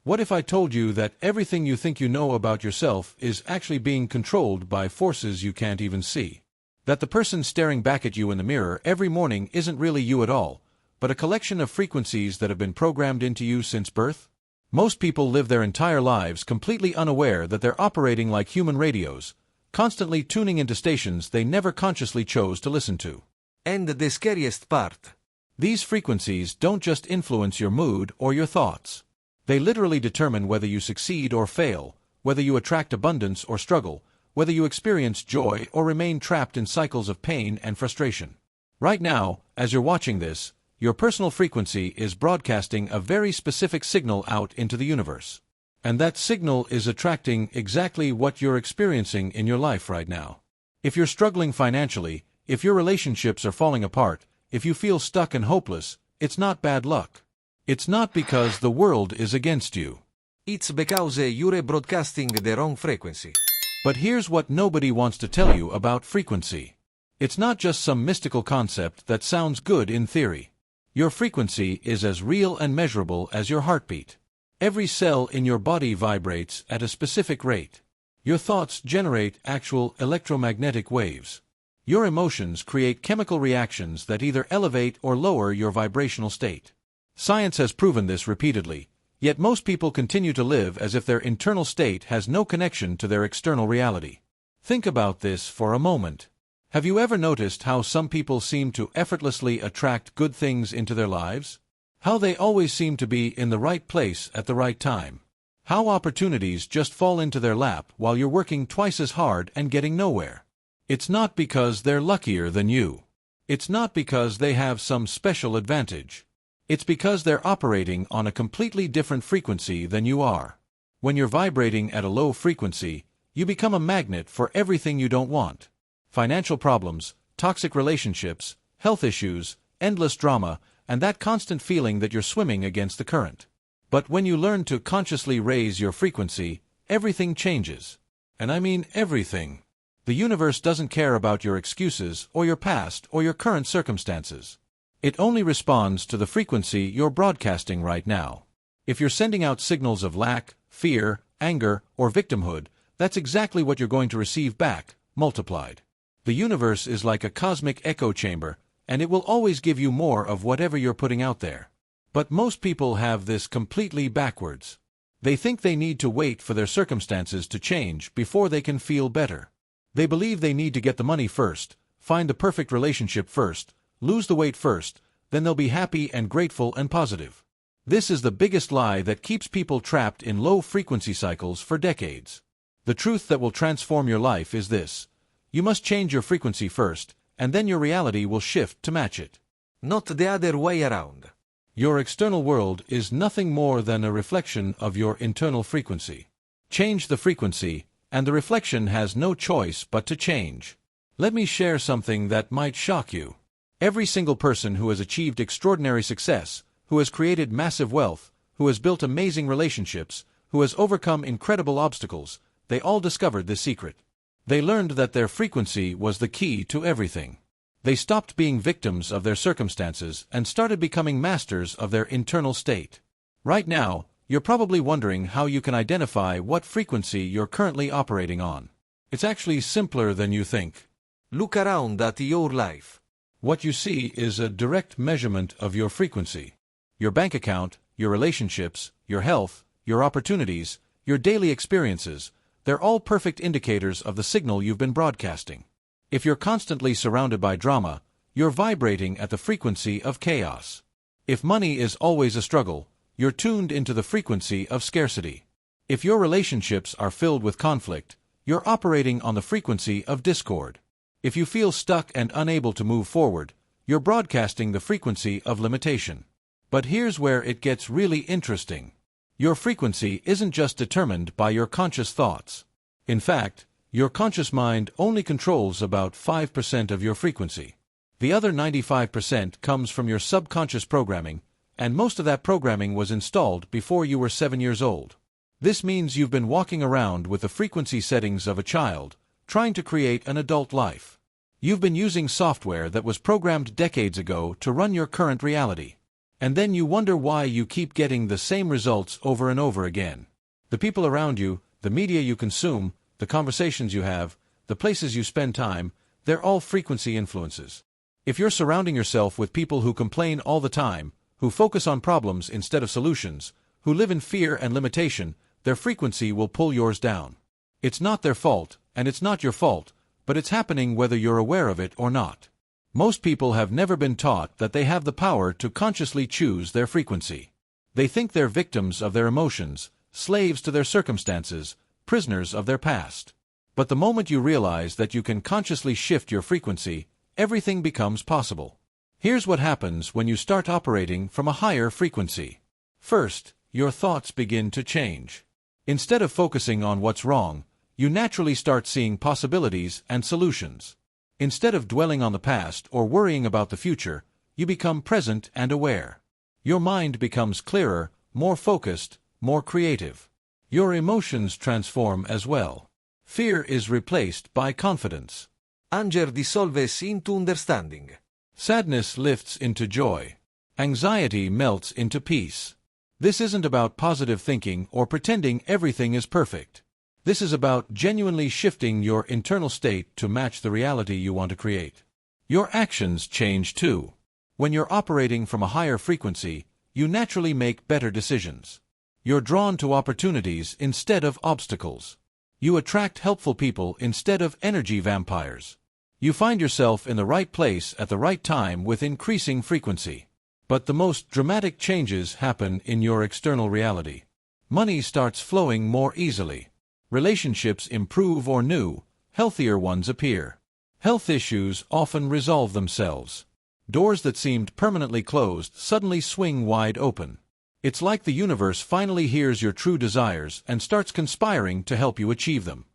What if I told you that everything you think you know about yourself is actually being controlled by forces you can't even see? That the person staring back at you in the mirror every morning isn't really you at all, but a collection of frequencies that have been programmed into you since birth? Most people live their entire lives completely unaware that they're operating like human radios, constantly tuning into stations they never consciously chose to listen to. And the scariest part. These frequencies don't just influence your mood or your thoughts. They literally determine whether you succeed or fail, whether you attract abundance or struggle, whether you experience joy or remain trapped in cycles of pain and frustration. Right now, as you're watching this, your personal frequency is broadcasting a very specific signal out into the universe. And that signal is attracting exactly what you're experiencing in your life right now. If you're struggling financially, if your relationships are falling apart, if you feel stuck and hopeless, it's not bad luck. It's not because the world is against you. It's because you're broadcasting the wrong frequency. But here's what nobody wants to tell you about frequency. It's not just some mystical concept that sounds good in theory. Your frequency is as real and measurable as your heartbeat. Every cell in your body vibrates at a specific rate. Your thoughts generate actual electromagnetic waves. Your emotions create chemical reactions that either elevate or lower your vibrational state. Science has proven this repeatedly, yet most people continue to live as if their internal state has no connection to their external reality. Think about this for a moment. Have you ever noticed how some people seem to effortlessly attract good things into their lives? How they always seem to be in the right place at the right time. How opportunities just fall into their lap while you're working twice as hard and getting nowhere. It's not because they're luckier than you. It's not because they have some special advantage. It's because they're operating on a completely different frequency than you are. When you're vibrating at a low frequency, you become a magnet for everything you don't want. Financial problems, toxic relationships, health issues, endless drama, and that constant feeling that you're swimming against the current. But when you learn to consciously raise your frequency, everything changes. And I mean everything. The universe doesn't care about your excuses or your past or your current circumstances. It only responds to the frequency you're broadcasting right now. If you're sending out signals of lack, fear, anger, or victimhood, that's exactly what you're going to receive back, multiplied. The universe is like a cosmic echo chamber, and it will always give you more of whatever you're putting out there. But most people have this completely backwards. They think they need to wait for their circumstances to change before they can feel better. They believe they need to get the money first, find the perfect relationship first, lose the weight first, then they'll be happy and grateful and positive. This is the biggest lie that keeps people trapped in low-frequency cycles for decades. The truth that will transform your life is this. You must change your frequency first, and then your reality will shift to match it. Not the other way around. Your external world is nothing more than a reflection of your internal frequency. Change the frequency, and the reflection has no choice but to change. Let me share something that might shock you. Every single person who has achieved extraordinary success, who has created massive wealth, who has built amazing relationships, who has overcome incredible obstacles, they all discovered this secret. They learned that their frequency was the key to everything. They stopped being victims of their circumstances and started becoming masters of their internal state. Right now, you're probably wondering how you can identify what frequency you're currently operating on. It's actually simpler than you think. Look around at your life. What you see is a direct measurement of your frequency. Your bank account, your relationships, your health, your opportunities, your daily experiences, they're all perfect indicators of the signal you've been broadcasting. If you're constantly surrounded by drama, you're vibrating at the frequency of chaos. If money is always a struggle, you're tuned into the frequency of scarcity. If your relationships are filled with conflict, you're operating on the frequency of discord. If you feel stuck and unable to move forward, you're broadcasting the frequency of limitation. But here's where it gets really interesting. Your frequency isn't just determined by your conscious thoughts. In fact, your conscious mind only controls about 5% of your frequency. The other 95% comes from your subconscious programming, and most of that programming was installed before you were 7 years old. This means you've been walking around with the frequency settings of a child, trying to create an adult life. You've been using software that was programmed decades ago to run your current reality. And then you wonder why you keep getting the same results over and over again. The people around you, the media you consume, the conversations you have, the places you spend time, they're all frequency influences. If you're surrounding yourself with people who complain all the time, who focus on problems instead of solutions, who live in fear and limitation, their frequency will pull yours down. It's not their fault, and it's not your fault, but it's happening whether you're aware of it or not. Most people have never been taught that they have the power to consciously choose their frequency. They think they're victims of their emotions, slaves to their circumstances, prisoners of their past. But the moment you realize that you can consciously shift your frequency, everything becomes possible. Here's what happens when you start operating from a higher frequency. First, your thoughts begin to change. Instead of focusing on what's wrong, you naturally start seeing possibilities and solutions. Instead of dwelling on the past or worrying about the future, you become present and aware. Your mind becomes clearer, more focused, more creative. Your emotions transform as well. Fear is replaced by confidence. Anger dissolves into understanding. Sadness lifts into joy. Anxiety melts into peace. This isn't about positive thinking or pretending everything is perfect. This is about genuinely shifting your internal state to match the reality you want to create. Your actions change too. When you're operating from a higher frequency, you naturally make better decisions. You're drawn to opportunities instead of obstacles. You attract helpful people instead of energy vampires. You find yourself in the right place at the right time with increasing frequency. But the most dramatic changes happen in your external reality. Money starts flowing more easily. Relationships improve or new, healthier ones appear. Health issues often resolve themselves. Doors that seemed permanently closed suddenly swing wide open. It's like the universe finally hears your true desires and starts conspiring to help you achieve them.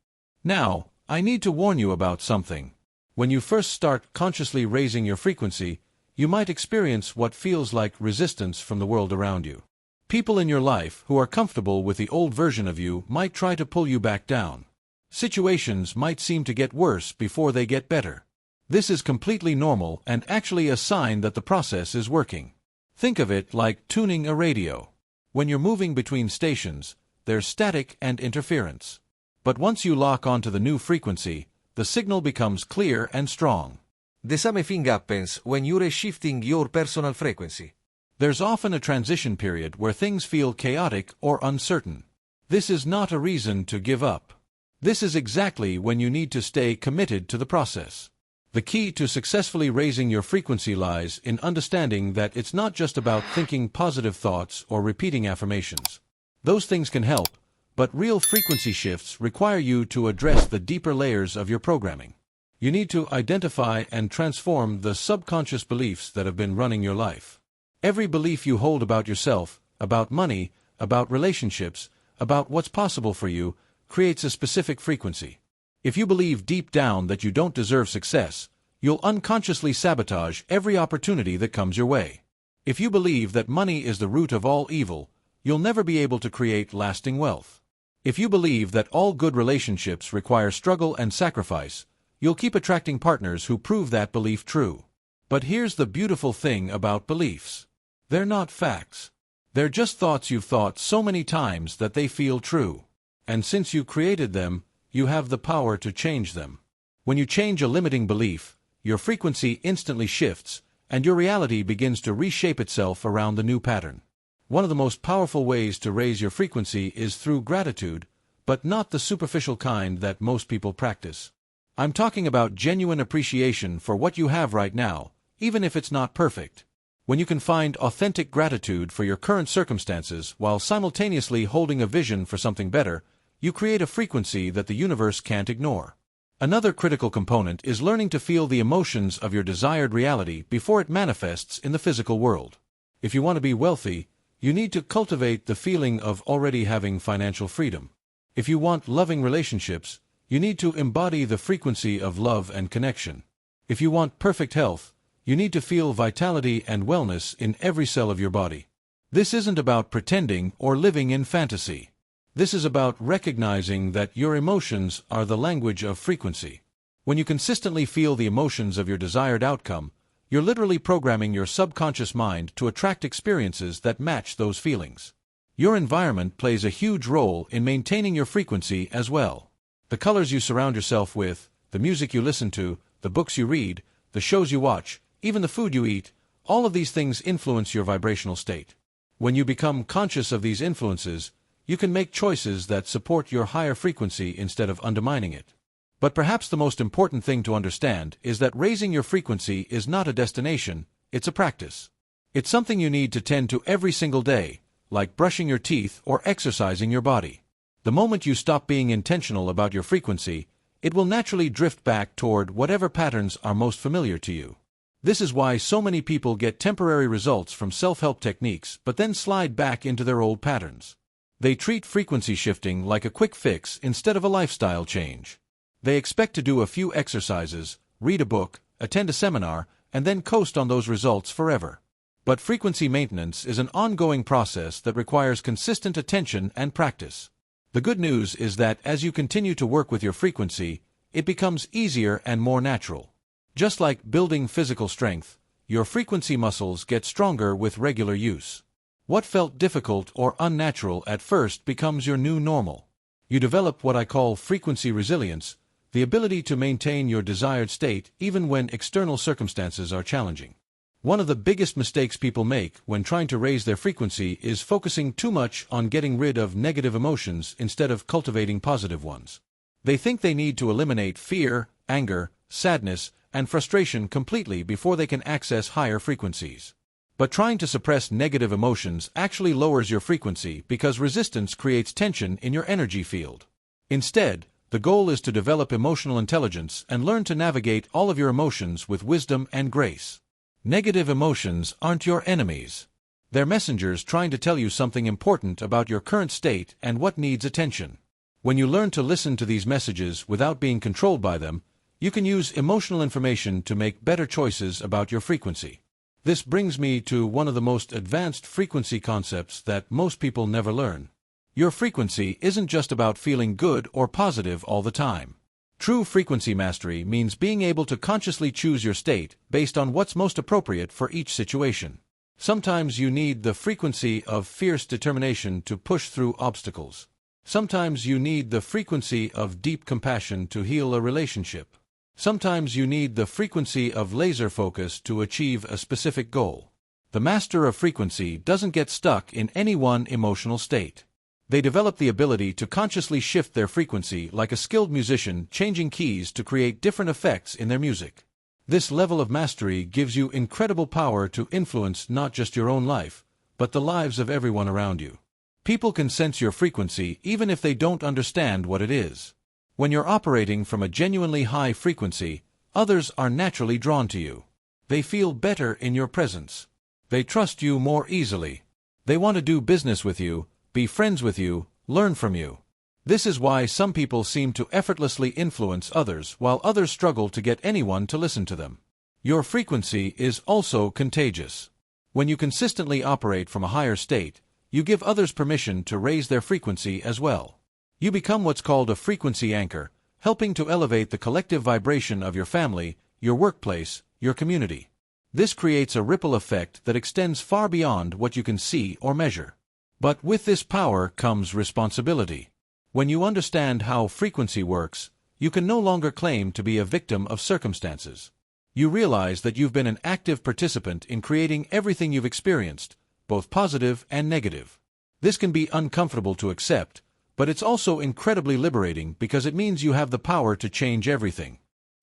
Now, I need to warn you about something. When you first start consciously raising your frequency, you might experience what feels like resistance from the world around you. People in your life who are comfortable with the old version of you might try to pull you back down. Situations might seem to get worse before they get better. This is completely normal and actually a sign that the process is working. Think of it like tuning a radio. When you're moving between stations, there's static and interference. But once you lock onto the new frequency, the signal becomes clear and strong. The same thing happens when you're shifting your personal frequency. There's often a transition period where things feel chaotic or uncertain. This is not a reason to give up. This is exactly when you need to stay committed to the process. The key to successfully raising your frequency lies in understanding that it's not just about thinking positive thoughts or repeating affirmations. Those things can help, but real frequency shifts require you to address the deeper layers of your programming. You need to identify and transform the subconscious beliefs that have been running your life. Every belief you hold about yourself, about money, about relationships, about what's possible for you, creates a specific frequency. If you believe deep down that you don't deserve success, you'll unconsciously sabotage every opportunity that comes your way. If you believe that money is the root of all evil, you'll never be able to create lasting wealth. If you believe that all good relationships require struggle and sacrifice, you'll keep attracting partners who prove that belief true. But here's the beautiful thing about beliefs. They're not facts. They're just thoughts you've thought so many times that they feel true. And since you created them, you have the power to change them. When you change a limiting belief, your frequency instantly shifts, and your reality begins to reshape itself around the new pattern. One of the most powerful ways to raise your frequency is through gratitude, but not the superficial kind that most people practice. I'm talking about genuine appreciation for what you have right now, even if it's not perfect. When you can find authentic gratitude for your current circumstances while simultaneously holding a vision for something better, you create a frequency that the universe can't ignore. Another critical component is learning to feel the emotions of your desired reality before it manifests in the physical world. If you want to be wealthy, you need to cultivate the feeling of already having financial freedom. If you want loving relationships, you need to embody the frequency of love and connection. If you want perfect health, you need to feel vitality and wellness in every cell of your body. This isn't about pretending or living in fantasy. This is about recognizing that your emotions are the language of frequency. When you consistently feel the emotions of your desired outcome, You're literally programming your subconscious mind to attract experiences that match those feelings. Your environment plays a huge role in maintaining your frequency as well. The colors you surround yourself with, the music you listen to, the books you read, the shows you watch, even the food you eat, all of these things influence your vibrational state. When you become conscious of these influences, you can make choices that support your higher frequency instead of undermining it. But perhaps the most important thing to understand is that raising your frequency is not a destination, it's a practice. It's something you need to tend to every single day, like brushing your teeth or exercising your body. The moment you stop being intentional about your frequency, it will naturally drift back toward whatever patterns are most familiar to you. This is why so many people get temporary results from self-help techniques but then slide back into their old patterns. They treat frequency shifting like a quick fix instead of a lifestyle change. They expect to do a few exercises, read a book, attend a seminar, and then coast on those results forever. But frequency maintenance is an ongoing process that requires consistent attention and practice. The good news is that as you continue to work with your frequency, it becomes easier and more natural. Just like building physical strength, your frequency muscles get stronger with regular use. What felt difficult or unnatural at first becomes your new normal. You develop what I call frequency resilience, the ability to maintain your desired state even when external circumstances are challenging. One of the biggest mistakes people make when trying to raise their frequency is focusing too much on getting rid of negative emotions instead of cultivating positive ones. They think they need to eliminate fear, anger, sadness, and frustration completely before they can access higher frequencies. But trying to suppress negative emotions actually lowers your frequency because resistance creates tension in your energy field. Instead, the goal is to develop emotional intelligence and learn to navigate all of your emotions with wisdom and grace. Negative emotions aren't your enemies. They're messengers trying to tell you something important about your current state and what needs attention. When you learn to listen to these messages without being controlled by them, you can use emotional information to make better choices about your frequency. This brings me to one of the most advanced frequency concepts that most people never learn. Your frequency isn't just about feeling good or positive all the time. True frequency mastery means being able to consciously choose your state based on what's most appropriate for each situation. Sometimes you need the frequency of fierce determination to push through obstacles. Sometimes you need the frequency of deep compassion to heal a relationship. Sometimes you need the frequency of laser focus to achieve a specific goal. The master of frequency doesn't get stuck in any one emotional state. They develop the ability to consciously shift their frequency like a skilled musician changing keys to create different effects in their music. This level of mastery gives you incredible power to influence not just your own life, but the lives of everyone around you. People can sense your frequency even if they don't understand what it is. When you're operating from a genuinely high frequency, others are naturally drawn to you. They feel better in your presence. They trust you more easily. They want to do business with you, be friends with you, learn from you. This is why some people seem to effortlessly influence others while others struggle to get anyone to listen to them. Your frequency is also contagious. When you consistently operate from a higher state, you give others permission to raise their frequency as well. You become what's called a frequency anchor, helping to elevate the collective vibration of your family, your workplace, your community. This creates a ripple effect that extends far beyond what you can see or measure. But with this power comes responsibility. When you understand how frequency works, you can no longer claim to be a victim of circumstances. You realize that you've been an active participant in creating everything you've experienced, both positive and negative. This can be uncomfortable to accept, but it's also incredibly liberating because it means you have the power to change everything.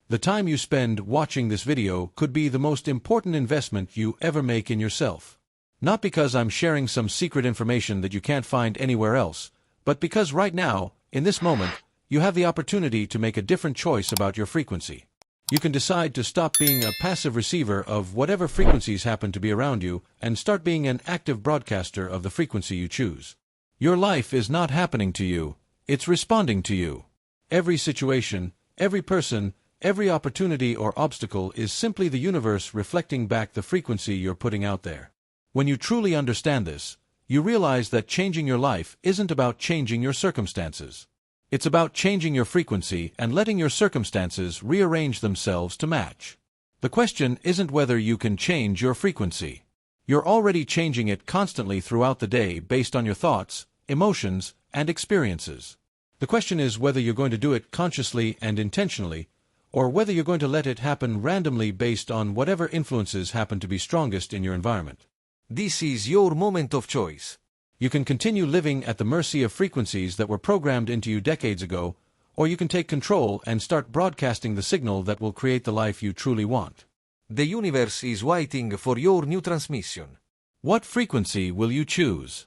The time you spend watching this video could be the most important investment you ever make in yourself. Not because I'm sharing some secret information that you can't find anywhere else, but because right now, in this moment, you have the opportunity to make a different choice about your frequency. You can decide to stop being a passive receiver of whatever frequencies happen to be around you and start being an active broadcaster of the frequency you choose. Your life is not happening to you, it's responding to you. Every situation, every person, every opportunity or obstacle is simply the universe reflecting back the frequency you're putting out there. When you truly understand this, you realize that changing your life isn't about changing your circumstances. It's about changing your frequency and letting your circumstances rearrange themselves to match. The question isn't whether you can change your frequency. You're already changing it constantly throughout the day based on your thoughts, emotions, and experiences. The question is whether you're going to do it consciously and intentionally, or whether you're going to let it happen randomly based on whatever influences happen to be strongest in your environment. This is your moment of choice. You can continue living at the mercy of frequencies that were programmed into you decades ago, or you can take control and start broadcasting the signal that will create the life you truly want. The universe is waiting for your new transmission. What frequency will you choose?